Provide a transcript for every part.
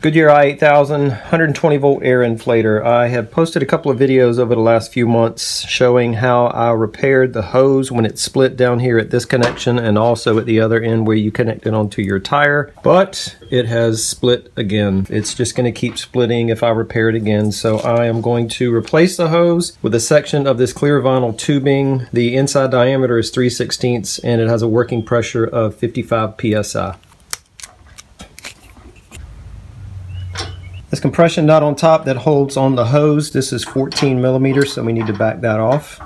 Goodyear i8000 120 volt air inflator. I have posted a couple of videos over the last few months showing how I repaired the hose when it split down here at this connection and also at the other end where you connect it onto your tire, but it has split again. It's just going to keep splitting if I repair it again, so I am going to replace the hose with a section of this clear vinyl tubing. The inside diameter is 3/16 and it has a working pressure of 55 psi. This compression nut on top that holds on the hose, this is 14 millimeters, so we need to back that off.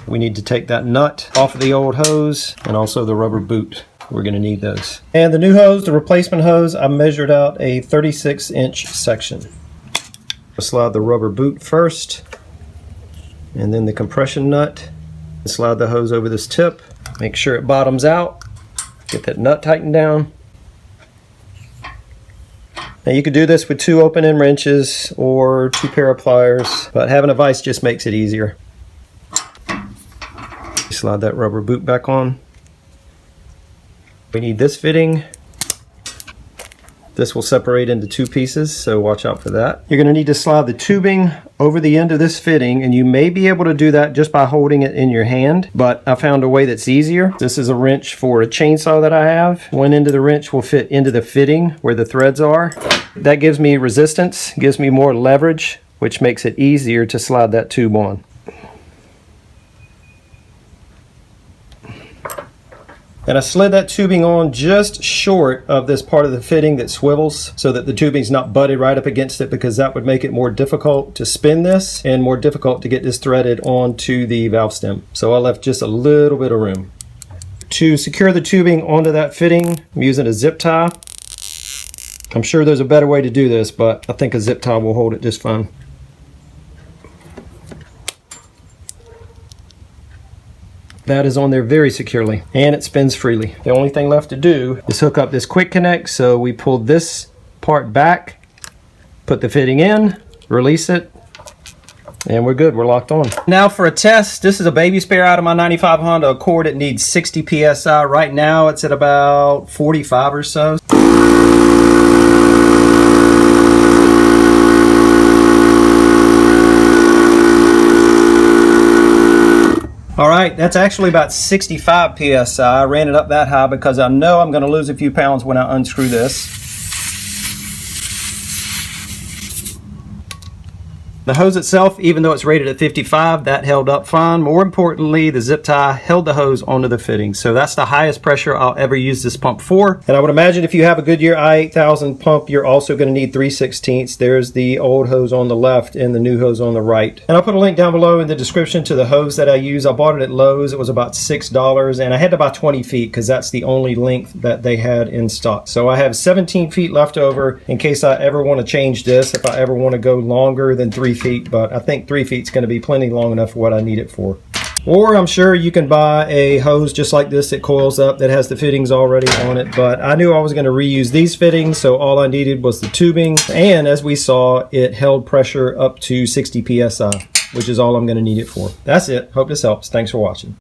We need to take that nut off of the old hose and also the rubber boot. We're going to need those. And the new hose, the replacement hose, I measured out a 36-inch section. I'll slide the rubber boot first, and then the compression nut. Slide the hose over this tip. Make sure it bottoms out. Get that nut tightened down. Now you could do this with 2 open-end wrenches or 2 pair of pliers, but having a vise just makes it easier. Slide that rubber boot back on. We need this fitting. This will separate into 2 pieces, so watch out for that. You're going to need to slide the tubing over the end of this fitting, and you may be able to do that just by holding it in your hand, but I found a way that's easier. This is a wrench for a chainsaw that I have. One end of the wrench will fit into the fitting where the threads are. That gives me resistance, gives me more leverage, which makes it easier to slide that tube on. And I slid that tubing on just short of this part of the fitting that swivels so that the tubing's not butted right up against it, because that would make it more difficult to spin this and more difficult to get this threaded onto the valve stem. So I left just a little bit of room. To secure the tubing onto that fitting, I'm using a zip tie. I'm sure there's a better way to do this, but I think a zip tie will hold it just fine. That is on there very securely, and it spins freely. The only thing left to do is hook up this quick connect. So we pull this part back, put the fitting in, release it, and we're good. We're locked on. Now for a test, this is a baby spare out of my 95 Honda Accord. It needs 60 psi. Right now it's at about 45 or so. All right, that's actually about 65 psi. I ran it up that high because I know I'm going to lose a few pounds when I unscrew this. The hose itself, even though it's rated at 55, that held up fine. More importantly, the zip tie held the hose onto the fitting. So that's the highest pressure I'll ever use this pump for. And I would imagine if you have a Goodyear i8000 pump, you're also going to need 3/16. There's the old hose on the left and the new hose on the right. And I'll put a link down below in the description to the hose that I use. I bought it at Lowe's. It was about $6, and I had to buy 20 feet because that's the only length that they had in stock. So I have 17 feet left over in case I ever want to change this, if I ever want to go longer than 3 feet, but I think 3 feet is going to be plenty long enough for what I need it for. Or I'm sure you can buy a hose just like this that coils up that has the fittings already on it, but I knew I was going to reuse these fittings, so all I needed was the tubing, and as we saw, it held pressure up to 60 psi, which is all I'm going to need it for. That's it. Hope this helps. Thanks for watching.